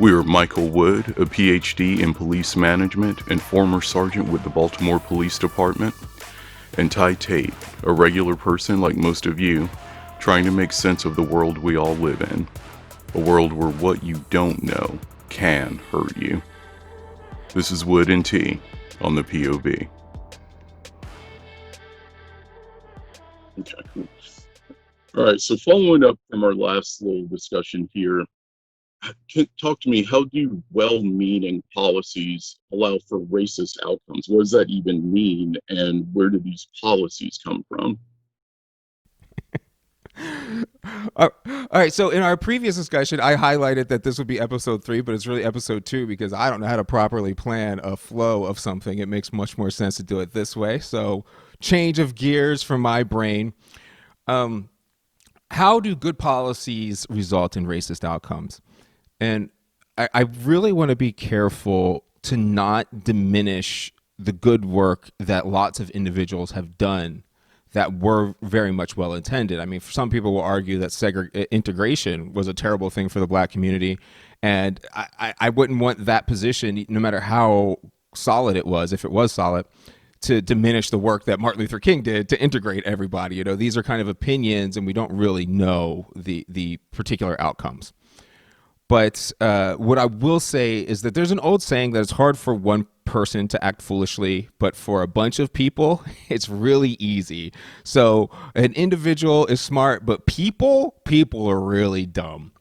We are Michael Wood, a Ph.D. in police management and former sergeant with the Baltimore Police Department, and Ty Tate, a regular person like most of you, trying to make sense of the world we all live in. A world where what you don't know can hurt you. This is Wood and T on the POV. Okay, cool. All right, so following up from our last little discussion here, talk to me, how do well-meaning policies allow for racist outcomes? What does that even mean, and where do these policies come from? All right. So in our previous discussion, I highlighted that this would be episode 3, but it's really episode 2 because I don't know how to properly plan a flow of something. It makes much more sense to do it this way. So change of gears from my brain. How do good policies result in racist outcomes? And I really want to be careful to not diminish the good work that lots of individuals have done that were very much well intended. I mean, some people will argue that integration was a terrible thing for the black community. And I wouldn't want that position, no matter how solid it was, if it was solid, to diminish the work that Martin Luther King did to integrate everybody. You know, these are kind of opinions and we don't really know the particular outcomes. But what I will say is that there's an old saying that it's hard for one person to act foolishly, but for a bunch of people, it's really easy. So an individual is smart, but people are really dumb.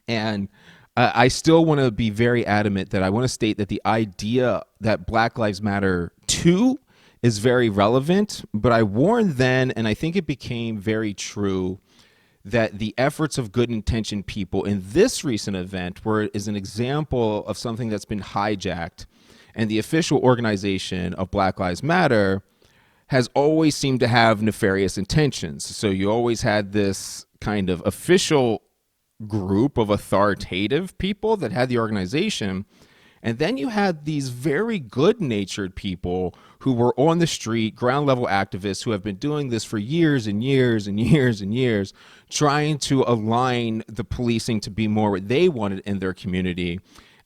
And I still want to be very adamant that I want to state that the idea that Black Lives Matter too is very relevant, but I warned then, and I think it became very true, that the efforts of good intentioned people in this recent event is an example of something that's been hijacked, and the official organization of Black Lives Matter has always seemed to have nefarious intentions. So you always had this kind of official group of authoritative people that had the organization, and then you had these very good-natured people who were on the street, ground-level activists who have been doing this for years and years and years and years, trying to align the policing to be more what they wanted in their community.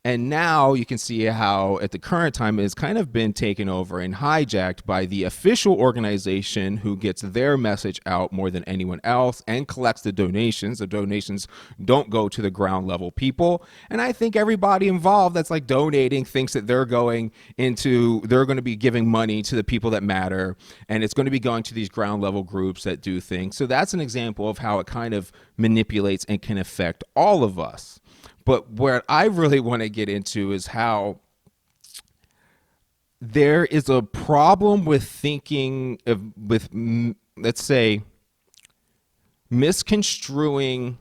And now you can see how at the current time it has kind of been taken over and hijacked by the official organization who gets their message out more than anyone else and collects the donations. The donations don't go to the ground level people. And I think everybody involved that's like donating thinks that they're going to be giving money to the people that matter. And it's going to be going to these ground level groups that do things. So that's an example of how it kind of manipulates and can affect all of us. But what I really want to get into is how there is a problem with thinking let's say, misconstruing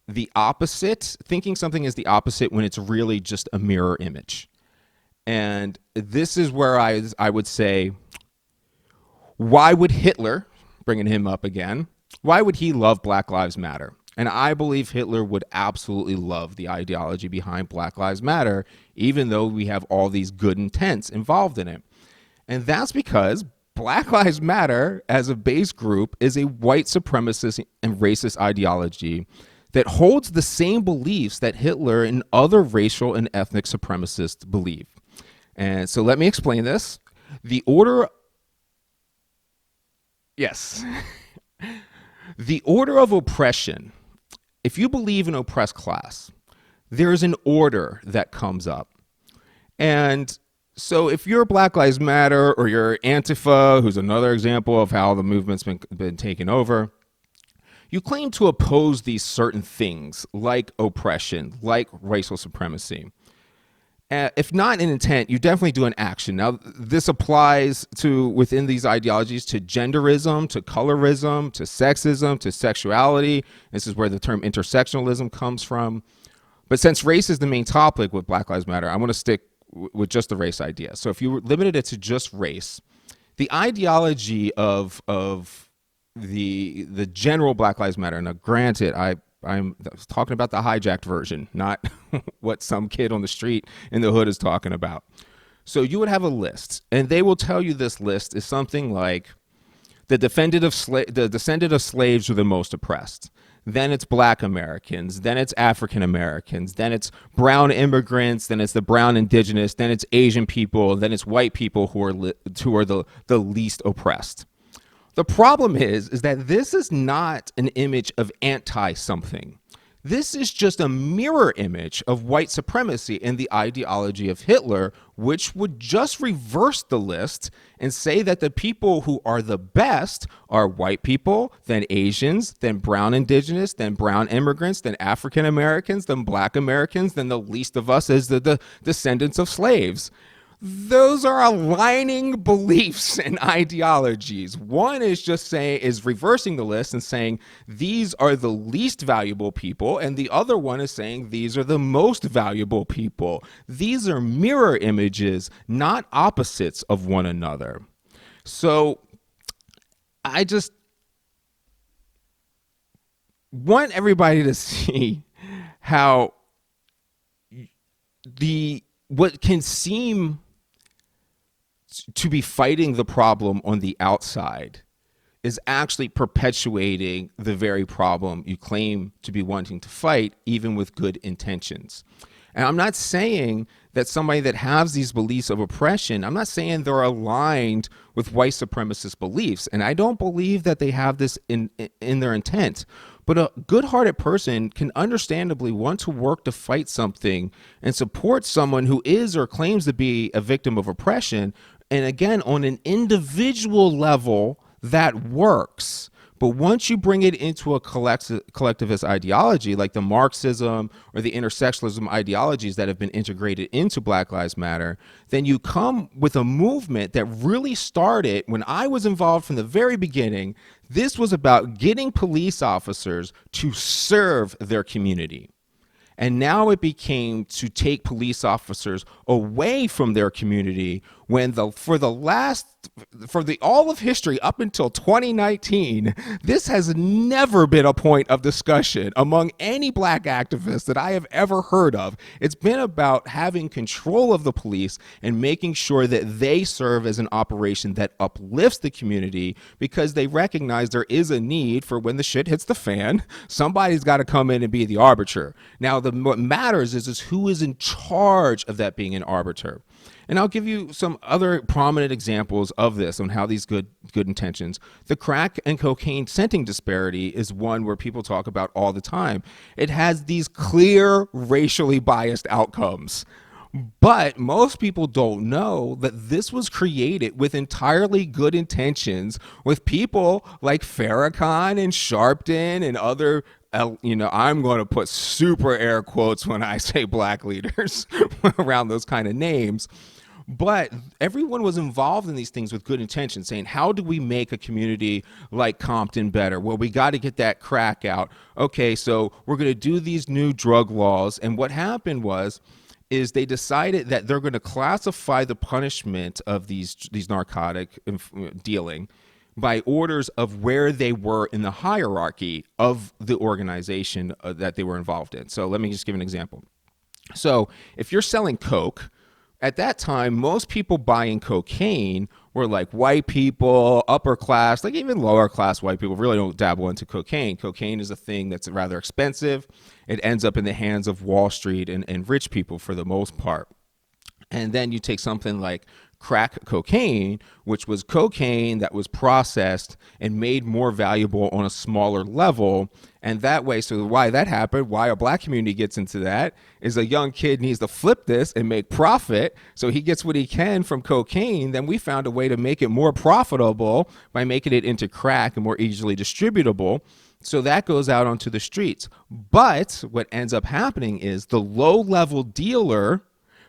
the opposite, thinking something is the opposite when it's really just a mirror image. And this is where I would say, why would Hitler, bringing him up again, why would he love Black Lives Matter? And I believe Hitler would absolutely love the ideology behind Black Lives Matter, even though we have all these good intents involved in it. And that's because Black Lives Matter as a base group is a white supremacist and racist ideology that holds the same beliefs that Hitler and other racial and ethnic supremacists believe. And so let me explain this. The order of oppression. If you believe in oppressed class, there is an order that comes up. And so if you're Black Lives Matter or you're Antifa, who's another example of how the movement's been taken over, you claim to oppose these certain things like oppression, like racial supremacy. If not in intent, you definitely do an action. Now, this applies to, within these ideologies, to genderism, to colorism, to sexism, to sexuality. This is where the term intersectionalism comes from. But since race is the main topic with Black Lives Matter, I want to stick with just the race idea. So if you limited it to just race, the ideology of the general Black Lives Matter, now granted, I'm talking about the hijacked version, not what some kid on the street in the hood is talking about. So you would have a list, and they will tell you this list is something like the descendant of slaves are the most oppressed. then it's Black Americans, then it's African Americans, then it's brown immigrants, then it's the brown indigenous, then it's Asian people, then it's white people who are the least oppressed. The problem is that this is not an image of anti-something. This is just a mirror image of white supremacy and the ideology of Hitler, which would just reverse the list and say that the people who are the best are white people, then Asians, then brown indigenous, then brown immigrants, then African Americans, then Black Americans, then the least of us is the descendants of slaves. Those are aligning beliefs and ideologies. One is reversing the list and saying these are the least valuable people, and the other one is saying these are the most valuable people. These are mirror images, not opposites of one another. So I just want everybody to see how what can seem to be fighting the problem on the outside is actually perpetuating the very problem you claim to be wanting to fight, even with good intentions. And I'm not saying that somebody that has these beliefs of oppression, I'm not saying they're aligned with white supremacist beliefs. And I don't believe that they have this in their intent. But a good-hearted person can understandably want to work to fight something and support someone who is or claims to be a victim of oppression. And again, on an individual level, that works. But once you bring it into a collectivist ideology, like the Marxism or the intersectionalism ideologies that have been integrated into Black Lives Matter, then you come with a movement that really started when I was involved from the very beginning. This was about getting police officers to serve their community. And now it became to take police officers away from their community when for all of history up until 2019, this has never been a point of discussion among any Black activists that I have ever heard of. It's been about having control of the police and making sure that they serve as an operation that uplifts the community, because they recognize there is a need for when the shit hits the fan, somebody's got to come in and be the arbiter. Now, what matters is who is in charge of that being an arbiter. And I'll give you some other prominent examples of this on how these good intentions. The crack and cocaine sentencing disparity is one where people talk about all the time. It has these clear racially biased outcomes. But most people don't know that this was created with entirely good intentions, with people like Farrakhan and Sharpton and other, I'm going to put super air quotes when I say Black leaders around those kind of names. But everyone was involved in these things with good intentions, saying, how do we make a community like Compton better? Well, we got to get that crack out. Okay, so we're going to do these new drug laws. And what happened is they decided that they're going to classify the punishment of these narcotic dealing by orders of where they were in the hierarchy of the organization that they were involved in. So let me just give an example. So if you're selling coke, at that time, most people buying cocaine were like white people, upper class, like even lower class white people really don't dabble into cocaine. Cocaine is a thing that's rather expensive. It ends up in the hands of Wall Street and rich people for the most part. And then you take something like crack cocaine, which was cocaine that was processed and made more valuable on a smaller level. And that way, so why that happened, why a Black community gets into that, is a young kid needs to flip this and make profit, so he gets what he can from cocaine. Then we found a way to make it more profitable by making it into crack and more easily distributable. So that goes out onto the streets. But what ends up happening is the low-level dealer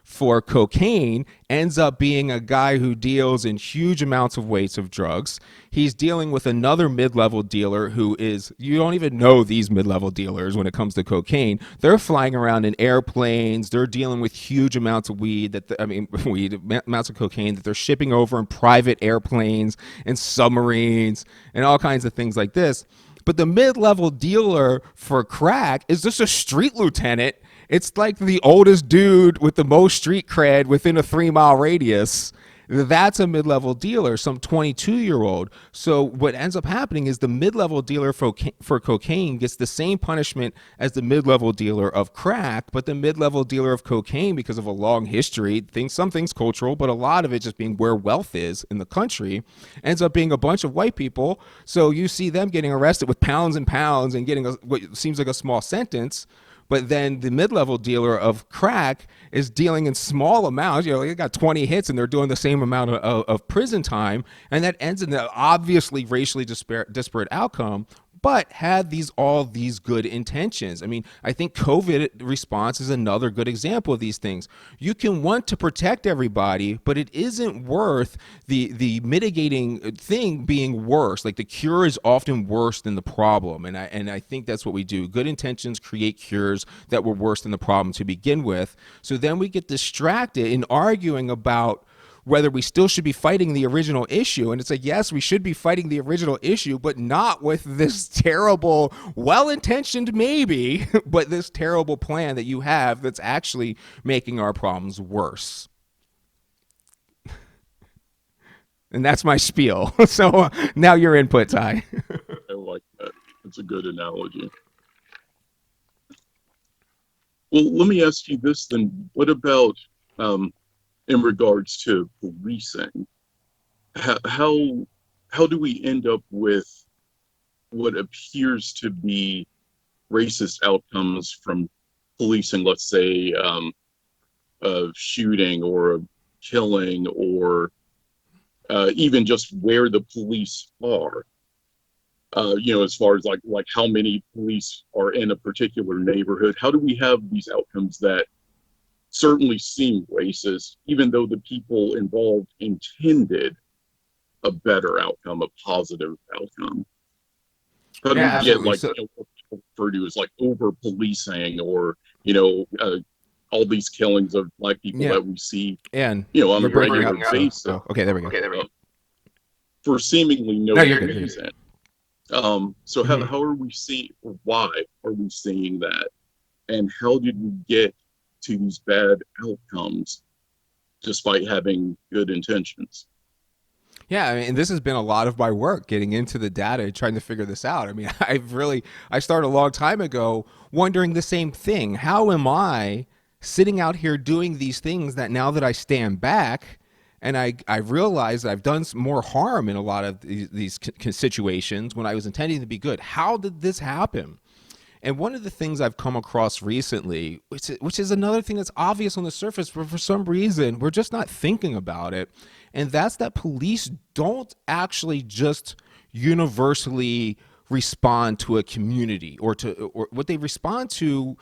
for cocaine ends up being a guy who deals in huge amounts of weights of drugs. He's dealing with another mid-level dealer who is, you don't even know these mid-level dealers when it comes to cocaine. They're flying around in airplanes. They're dealing with huge amounts of amounts of cocaine that they're shipping over in private airplanes and submarines and all kinds of things like this. But the mid-level dealer for crack is just a street lieutenant. It's like the oldest dude with the most street cred within a 3-mile radius That's a mid-level dealer, some 22-year-old. So what ends up happening is the mid-level dealer for cocaine gets the same punishment as the mid-level dealer of crack, but the mid-level dealer of cocaine, because of a long history, some things cultural, but a lot of it just being where wealth is in the country, ends up being a bunch of white people. So you see them getting arrested with pounds and pounds and getting what seems like a small sentence. But then the mid-level dealer of crack is dealing in small amounts. They got 20 hits and they're doing the same amount of prison time. And that ends in an obviously racially disparate outcome, but had all these good intentions. I mean, I think COVID response is another good example of these things. You can want to protect everybody, but it isn't worth the mitigating thing being worse. Like, the cure is often worse than the problem, and I think that's what we do. Good intentions create cures that were worse than the problem to begin with. So then we get distracted in arguing about whether we still should be fighting the original issue. And it's like, yes, we should be fighting the original issue, but not with this terrible, well-intentioned maybe, but this terrible plan that you have that's actually making our problems worse. And that's my spiel. So now your input, Ty. I like that. It's a good analogy. Well, let me ask you this then. What about in regards to policing? How do we end up with what appears to be racist outcomes from policing, let's say a shooting or a killing, or even just where the police are? As far as like how many police are in a particular neighborhood, how do we have these outcomes that certainly seem racist, even though the people involved intended a better outcome, a positive outcome? How do we get what people refer to as like over policing, or all these killings of Black people that we see, and on a regular basis? Okay, there we go. For seemingly no reason. So how are we seeing, or why are we seeing that, and how did we get to these bad outcomes despite having good intentions? Yeah, I mean, this has been a lot of my work, getting into the data and trying to figure this out. I mean, I started a long time ago wondering the same thing. How am I sitting out here doing these things that now that I stand back and I realize that I've done some more harm in a lot of these situations when I was intending to be good? How did this happen? And one of the things I've come across recently, which is another thing that's obvious on the surface, but for some reason we're just not thinking about it, and that's that police don't actually just universally respond to a community or what they respond to.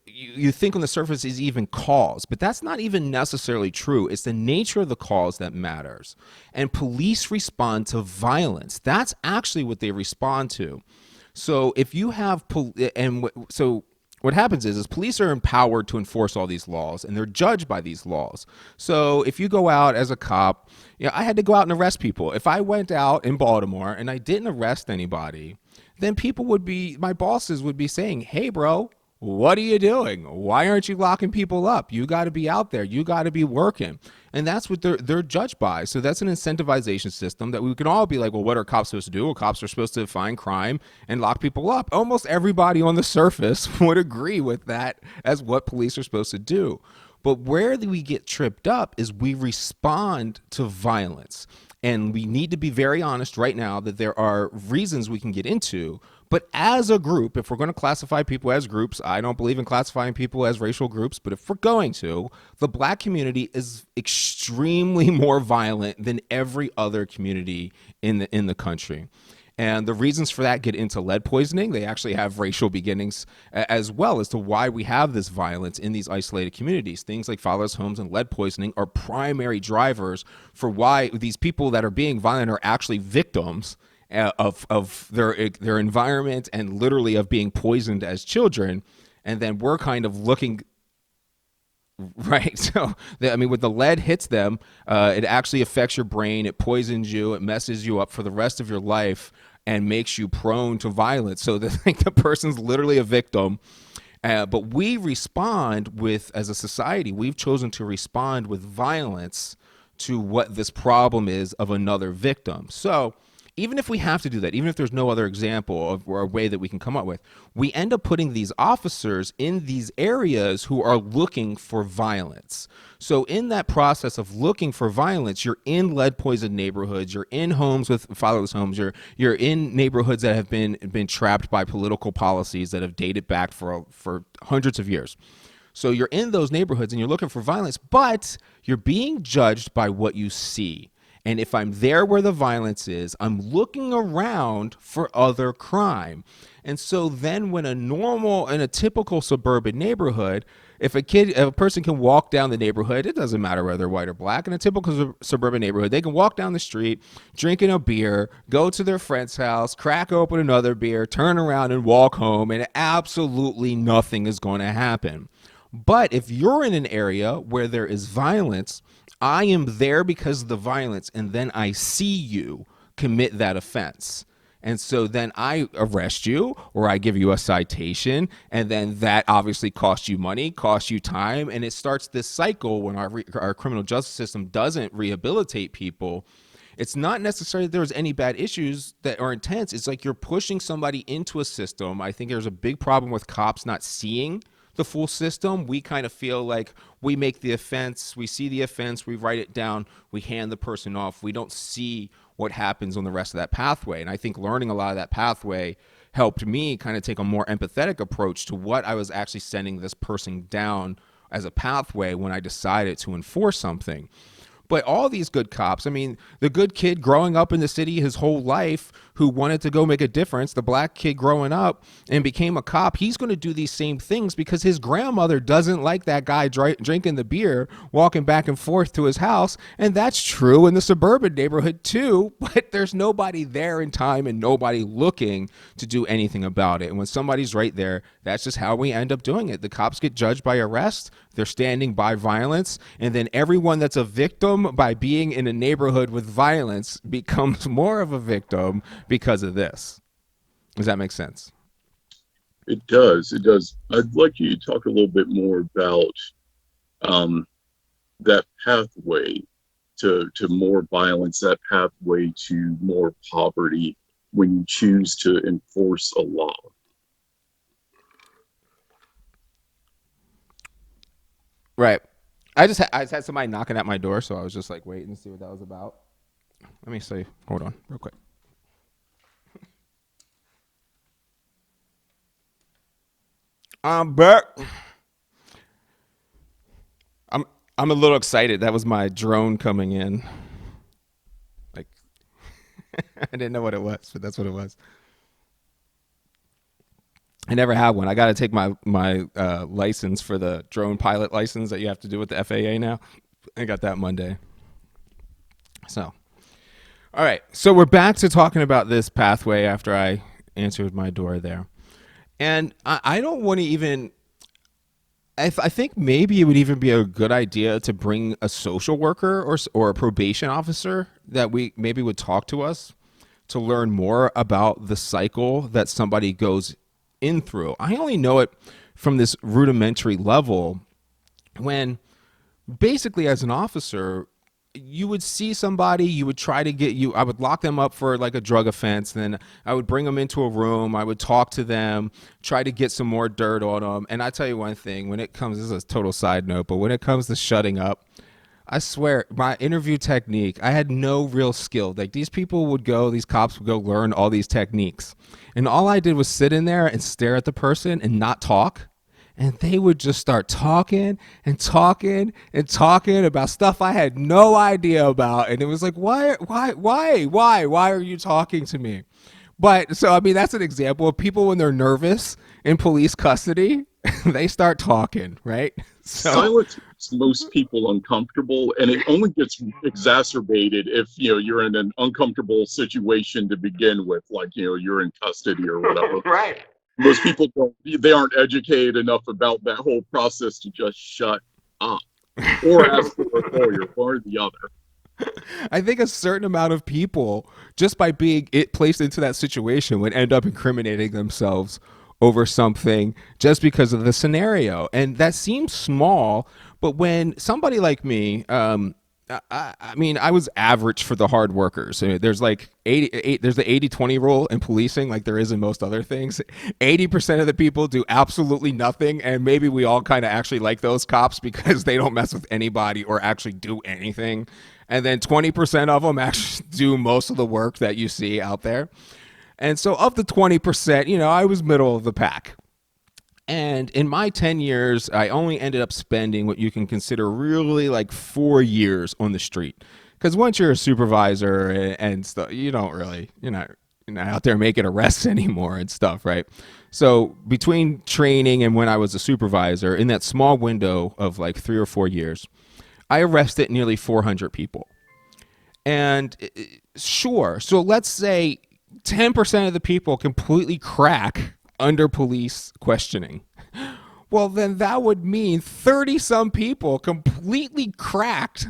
You think on the surface is even calls, but that's not even necessarily true. It's the nature of the calls that matters. And police respond to violence. That's actually what they respond to. So if you have what happens is police are empowered to enforce all these laws, and they're judged by these laws. So if you go out as a cop, I had to go out and arrest people. If I went out in Baltimore and I didn't arrest anybody, then my bosses would be saying, "Hey, bro, what are you doing? Why aren't you locking people up? You got to be out there. You got to be working." And that's what they're judged by. So that's an incentivization system that we can all be like, well, what are cops supposed to do? Well, cops are supposed to find crime and lock people up. Almost everybody on the surface would agree with that as what police are supposed to do. But where we get tripped up is we respond to violence. And we need to be very honest right now that there are reasons we can get into. But as a group, if we're going to classify people as groups, I don't believe in classifying people as racial groups, but if we're going to, the Black community is extremely more violent than every other community in the country. And the reasons for that get into lead poisoning. They actually have racial beginnings as well as to why we have this violence in these isolated communities. Things like fatherless homes and lead poisoning are primary drivers for why these people that are being violent are actually victims of their environment and literally of being poisoned as children. And then we're kind of looking... Right. So, when the lead hits them, it actually affects your brain. It poisons you. It messes you up for the rest of your life and makes you prone to violence. So the person's literally a victim. But we respond as a society, we've chosen to respond with violence to what this problem is of another victim. So even if we have to do that, even if there's no other example of or a way that we can come up with, we end up putting these officers in these areas who are looking for violence. So in that process of looking for violence, you're in lead poisoned neighborhoods, you're in homes with fatherless homes, you're in neighborhoods that have been trapped by political policies that have dated back for hundreds of years. So you're in those neighborhoods and you're looking for violence, but you're being judged by what you see. And if I'm there where the violence is, I'm looking around for other crime. And so then when in a typical suburban neighborhood, if a person can walk down the neighborhood, it doesn't matter whether they're white or black, in a typical suburban neighborhood, they can walk down the street, drinking a beer, go to their friend's house, crack open another beer, turn around and walk home, and absolutely nothing is going to happen. But if you're in an area where there is violence, I am there because of the violence, and then I see you commit that offense. And so then I arrest you or I give you a citation, and then that obviously costs you money, costs you time, and it starts this cycle when our criminal justice system doesn't rehabilitate people. It's not necessarily that there's any bad issues that are intense. It's like you're pushing somebody into a system. I think there's a big problem with cops not seeing the full system. We kind of feel like we make the offense, we see the offense, we write it down, we hand the person off. We don't see what happens on the rest of that pathway. And I think learning a lot of that pathway helped me kind of take a more empathetic approach to what I was actually sending this person down as a pathway when I decided to enforce something. But all these good cops, I mean, the good kid growing up in the city his whole life who wanted to go make a difference, the black kid growing up and became a cop, he's going to do these same things because his grandmother doesn't like that guy drinking the beer, walking back and forth to his house. And that's true in the suburban neighborhood too, but there's nobody there in time and nobody looking to do anything about it. And when somebody's right there, that's just how we end up doing it. The cops get judged by arrest, they're standing by violence, and then everyone that's a victim by being in a neighborhood with violence becomes more of a victim because of this. Does that make sense? It does. It does. I'd like you to talk a little bit more about that pathway to more violence, that pathway to more poverty when you choose to enforce a law. Right. I just had somebody knocking at my door, so I was just like waiting to see what that was about. Let me see. Hold on, real quick. I'm back. I'm a little excited. That was my drone coming in. Like I didn't know what it was, but that's what it was. I never had one. I got to take my license for the drone pilot license that you have to do with the FAA now. I got that Monday. So, all right. So we're back to talking about this pathway after I answered my door there. And I don't want to even, I think maybe it would even be a good idea to bring a social worker or a probation officer that we maybe would talk to us to learn more about the cycle that somebody goes in through. I only know it from this rudimentary level when basically as an officer, you would see somebody, you would try to I would lock them up for like a drug offense. Then I would bring them into a room. I would talk to them, try to get some more dirt on them. And I tell you one thing, when it comes, this is a total side note, but when it comes to shutting up, I swear my interview technique, I had no real skill. Like these cops would go learn all these techniques. And all I did was sit in there and stare at the person and not talk. And they would just start talking and talking and talking about stuff I had no idea about. And it was like, why are you talking to me? But so, I mean, that's an example of people when they're nervous in police custody, they start talking, right? So, silence makes most people uncomfortable, and it only gets exacerbated if you're in an uncomfortable situation to begin with, like you're in custody or whatever. right. Most people they aren't educated enough about that whole process to just shut up or ask for a lawyer, one or the other. I think a certain amount of people, just by being placed into that situation, would end up incriminating themselves over something just because of the scenario. And that seems small, but when somebody like me, I mean, I was average for the hard workers. I mean, there's like there's the 80-20 rule in policing, like there is in most other things. 80% of the people do absolutely nothing, and maybe we all kind of actually like those cops because they don't mess with anybody or actually do anything. And then 20% of them actually do most of the work that you see out there. And so of the 20%, I was middle of the pack. And in my 10 years, I only ended up spending what you can consider really like 4 years on the street. Because once you're a supervisor and stuff, you're not out there making arrests anymore and stuff, right? So between training and when I was a supervisor, in that small window of like 3 or 4 years, I arrested nearly 400 people. And sure, so let's say 10% of the people completely crack under police questioning. Well, then that would mean 30 some people completely cracked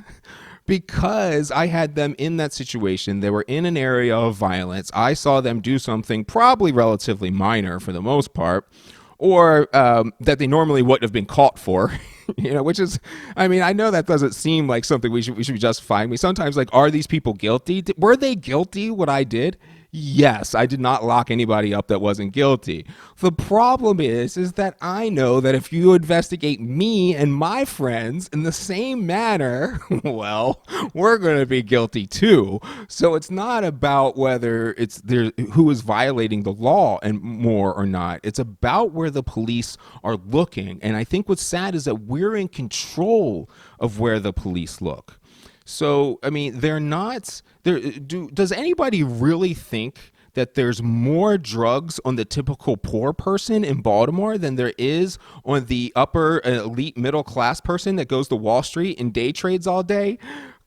because I had them in that situation. They were in an area of violence. I saw them do something probably relatively minor for the most part, or that they normally wouldn't have been caught for. Which is, I mean, I know that doesn't seem like something we should be justifying. Me sometimes, like, are these people guilty? Were they guilty what I did? Yes, I did not lock anybody up that wasn't guilty. The problem is that I know that if you investigate me and my friends in the same manner, well, we're going to be guilty too. So it's not about whether it's there who is violating the law and more or not. It's about where the police are looking. And I think what's sad is that we're in control of where the police look. So, I mean, they're not there. Does anybody really think that there's more drugs on the typical poor person in Baltimore than there is on the upper elite middle class person that goes to Wall Street and day trades all day?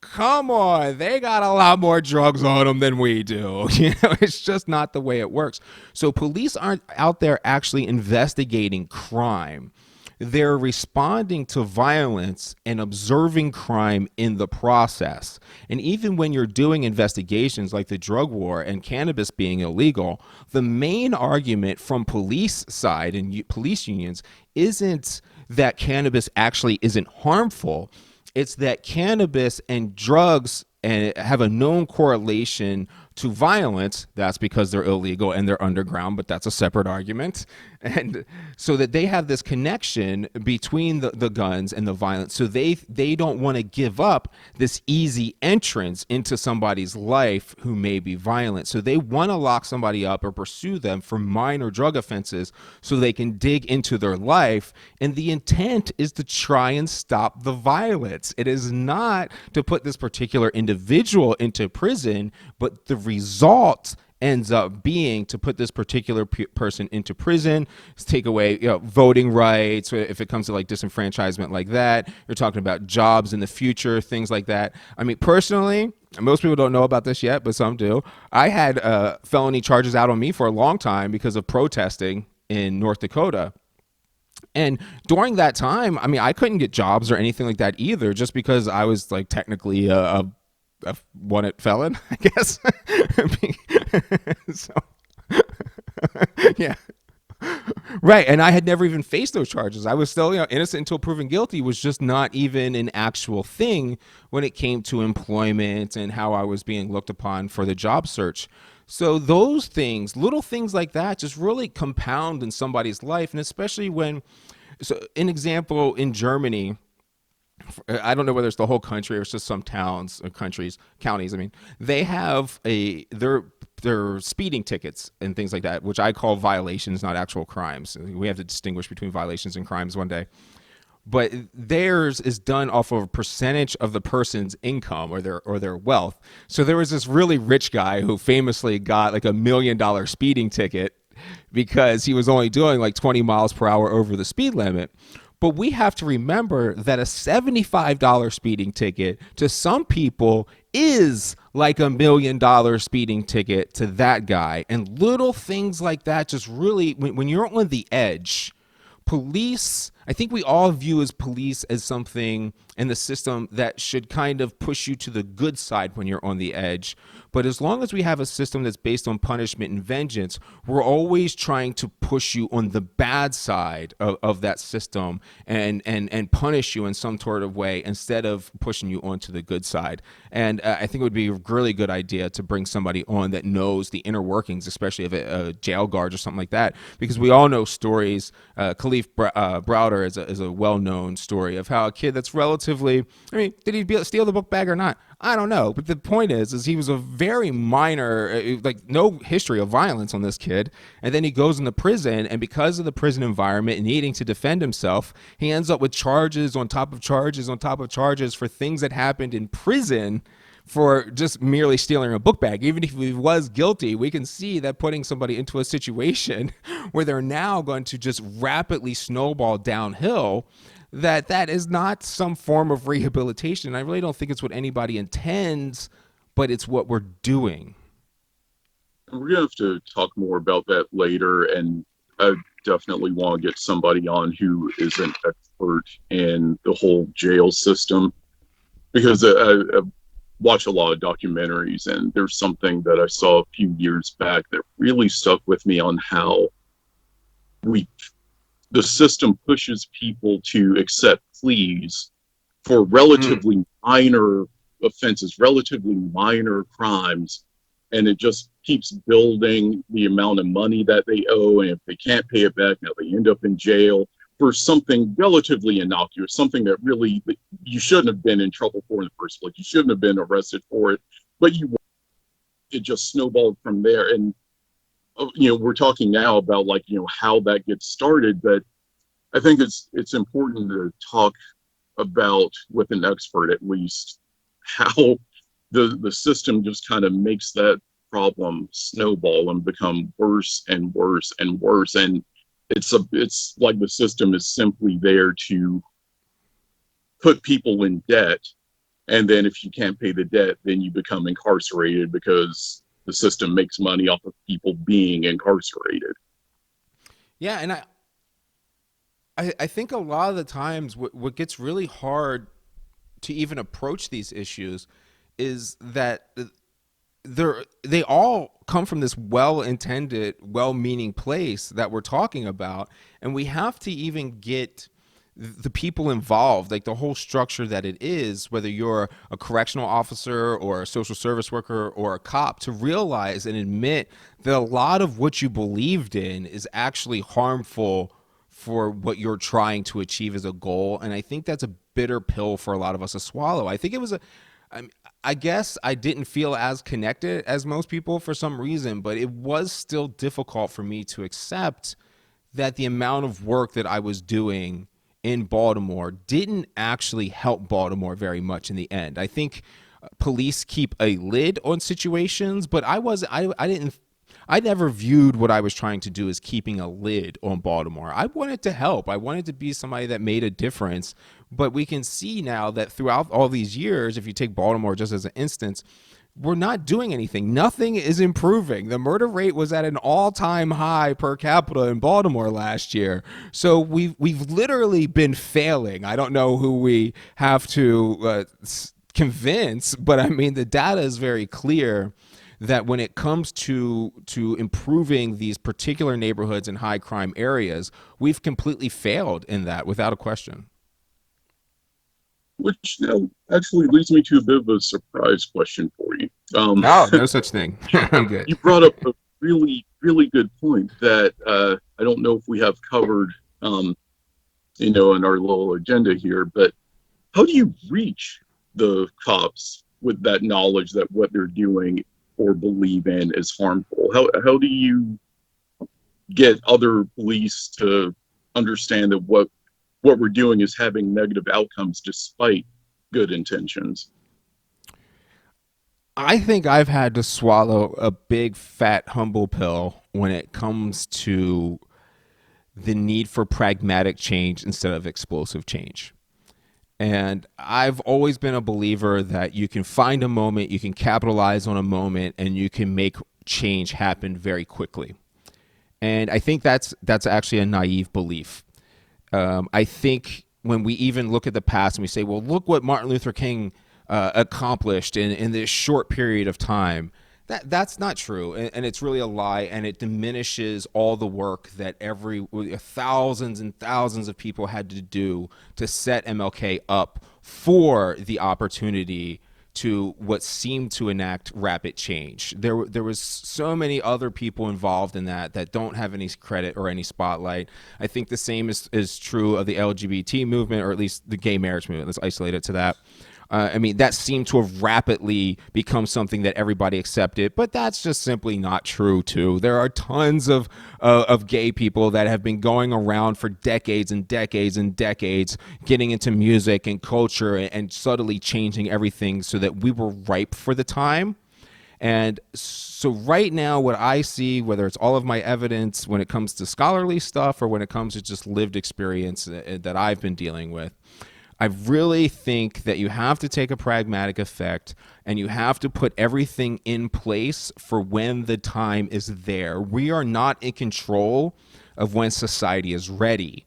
Come on, they got a lot more drugs on them than we do. It's just not the way it works. So police aren't out there actually investigating crime. They're responding to violence and observing crime in the process. And even when you're doing investigations like the drug war and cannabis being illegal, the main argument from police side and police unions isn't that cannabis actually isn't harmful. It's that cannabis and drugs have a known correlation to violence. That's because they're illegal and they're underground, but that's a separate argument. And so that they have this connection between the guns and the violence. So they don't want to give up this easy entrance into somebody's life who may be violent. So they want to lock somebody up or pursue them for minor drug offenses so they can dig into their life. And the intent is to try and stop the violence. It is not to put this particular individual into prison, but the result ends up being to put this particular person into prison, take away voting rights. If it comes to like disenfranchisement like that, you're talking about jobs in the future, things like that. I mean, personally, most people don't know about this yet, but some do. I had felony charges out on me for a long time because of protesting in North Dakota. And during that time, I mean, I couldn't get jobs or anything like that either, just because I was like technically a wanted felon, I guess. So, yeah. Right. And I had never even faced those charges. I was still, innocent until proven guilty was just not even an actual thing when it came to employment and how I was being looked upon for the job search. So those things, little things like that, just really compound in somebody's life. And especially when, so an example in Germany, I don't know whether it's the whole country or it's just some towns or counties. I mean, they have their speeding tickets and things like that, which I call violations, not actual crimes. We have to distinguish between violations and crimes one day. But theirs is done off of a percentage of the person's income or their wealth. So there was this really rich guy who famously got like $1 million speeding ticket because he was only doing like 20 miles per hour over the speed limit. But we have to remember that a $75 speeding ticket to some people is like $1 million speeding ticket to that guy. And little things like that just really, when you're on the edge, police I think we all view as police as something in the system that should kind of push you to the good side when you're on the edge. But as long as we have a system that's based on punishment and vengeance, we're always trying to push you on the bad side of that system and punish you in some sort of way instead of pushing you onto the good side. And I think it would be a really good idea to bring somebody on that knows the inner workings, especially of a jail guard or something like that, because we all know stories. Khalif Browder is a well-known story of how a kid that's relatively, I mean, did he steal the book bag or not? I don't know. But the point is he was a very minor, like no history of violence on this kid. And then he goes into prison, and because of the prison environment and needing to defend himself, he ends up with charges on top of charges on top of charges for things that happened in prison for just merely stealing a book bag. Even if he was guilty, we can see that putting somebody into a situation where they're now going to just rapidly snowball downhill, that is not some form of rehabilitation. I really don't think it's what anybody intends, but it's what we're doing. We're gonna have to talk more about that later, and I definitely want to get somebody on who is an expert in the whole jail system, because I watch a lot of documentaries, and there's something that I saw a few years back that really stuck with me on how the system pushes people to accept pleas for relatively minor offenses, relatively minor crimes, and it just keeps building the amount of money that they owe, and if they can't pay it back, now they end up in jail for something relatively innocuous, something that really you shouldn't have been in trouble for in the first place. You shouldn't have been arrested for it, but it just snowballed from there. And we're talking now about how that gets started, but I think it's important to talk about with an expert at least how the system just kind of makes that problem snowball and become worse and worse and worse. And it's like the system is simply there to put people in debt, and then if you can't pay the debt, then you become incarcerated because the system makes money off of people being incarcerated. Yeah, and I think a lot of the times what gets really hard to even approach these issues is that they all come from this well-intended, well-meaning place that we're talking about, and we have to even get the people involved, like the whole structure that it is, whether you're a correctional officer or a social service worker or a cop, to realize and admit that a lot of what you believed in is actually harmful for what you're trying to achieve as a goal. And I think that's a bitter pill for a lot of us to swallow. I think it was I guess I didn't feel as connected as most people for some reason, but it was still difficult for me to accept that the amount of work that I was doing in Baltimore didn't actually help Baltimore very much in the end. I think police keep a lid on situations, but I never viewed what I was trying to do as keeping a lid on Baltimore. I wanted to help. I wanted to be somebody that made a difference. But we can see now that throughout all these years, if you take Baltimore just as an instance, we're not doing anything. Nothing is improving. The murder rate was at an all-time high per capita in Baltimore last year. So we've literally been failing. I don't know who we have to convince, but I mean, the data is very clear that when it comes to improving these particular neighborhoods in high crime areas, we've completely failed in that without a question. Which now actually leads me to a bit of a surprise question for you. No, no such thing. I'm good. You brought up a really, really good point that I don't know if we have covered, in our little agenda here, but how do you reach the cops with that knowledge that what they're doing or believe in is harmful? How do you get other police to understand that what we're doing is having negative outcomes despite good intentions? I think I've had to swallow a big, fat, humble pill when it comes to the need for pragmatic change instead of explosive change. And I've always been a believer that you can find a moment, you can capitalize on a moment, and you can make change happen very quickly. And I think that's actually a naive belief. I think when we even look at the past and we say, well, look what Martin Luther King accomplished in this short period of time, that's not true, and it's really a lie, and it diminishes all the work that thousands and thousands of people had to do to set MLK up for the opportunity to what seemed to enact rapid change. There was so many other people involved in that don't have any credit or any spotlight. I think the same is true of the LGBT movement, or at least the gay marriage movement. Let's isolate it to that. I mean, that seemed to have rapidly become something that everybody accepted, but that's just simply not true, too. There are tons of gay people that have been going around for decades and decades and decades, getting into music and culture and subtly changing everything so that we were ripe for the time. And so right now, what I see, whether it's all of my evidence when it comes to scholarly stuff or when it comes to just lived experience that I've been dealing with, I really think that you have to take a pragmatic effect and you have to put everything in place for when the time is there. We are not in control of when society is ready.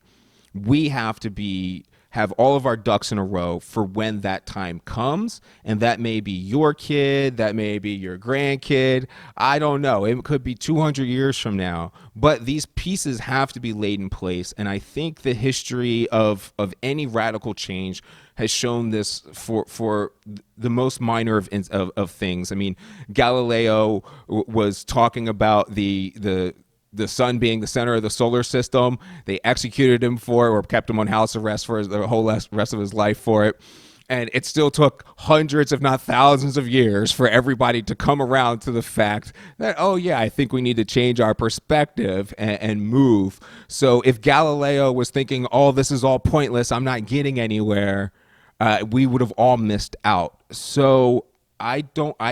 We have to have all of our ducks in a row for when that time comes. And that may be your kid, that may be your grandkid. I don't know. It could be 200 years from now. But these pieces have to be laid in place. And I think the history of any radical change has shown this for the most minor of things. I mean, Galileo was talking about the sun being the center of the solar system. They executed him for it, or kept him on house arrest for the whole rest of his life for it. And it still took hundreds, if not thousands of years for everybody to come around to the fact that, oh yeah, I think we need to change our perspective and move. So if Galileo was thinking, oh, this is all pointless, I'm not getting anywhere, we would have all missed out. So I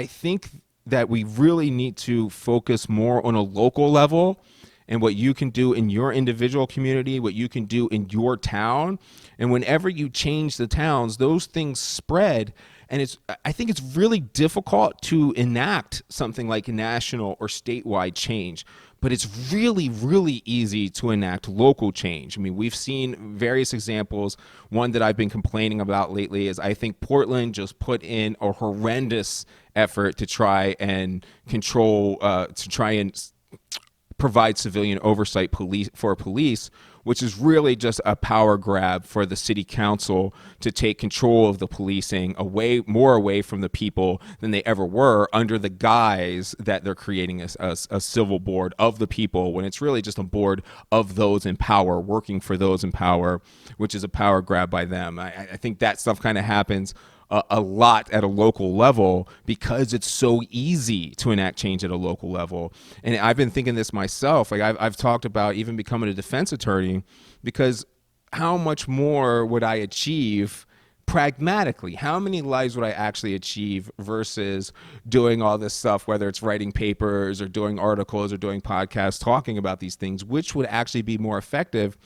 think that we really need to focus more on a local level and what you can do in your individual community, what you can do in your town. And whenever you change the towns, those things spread. And I think it's really difficult to enact something like national or statewide change, but it's really, really easy to enact local change. I mean, we've seen various examples. One that I've been complaining about lately is I think Portland just put in a horrendous effort to try and provide civilian oversight for police, which is really just a power grab for the city council to take control of the policing more away from the people than they ever were, under the guise that they're creating a civil board of the people, when it's really just a board of those in power, working for those in power, which is a power grab by them. I think that stuff kind of happens a lot at a local level because it's so easy to enact change at a local level. And I've been thinking this myself. Like I've talked about even becoming a defense attorney, because how much more would I achieve pragmatically? How many lives would I actually achieve versus doing all this stuff, whether it's writing papers or doing articles or doing podcasts talking about these things, which would actually be more effective?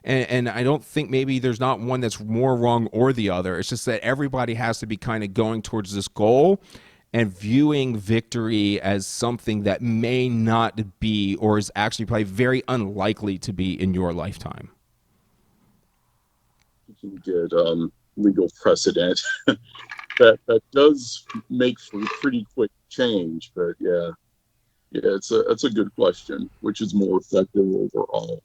And I don't think maybe there's not one that's more wrong or the other. It's just that everybody has to be kind of going towards this goal and viewing victory as something that may not be, or is actually probably very unlikely to be in your lifetime. You can get legal precedent that does make for pretty quick change. But yeah, it's a good question. Which is more effective overall?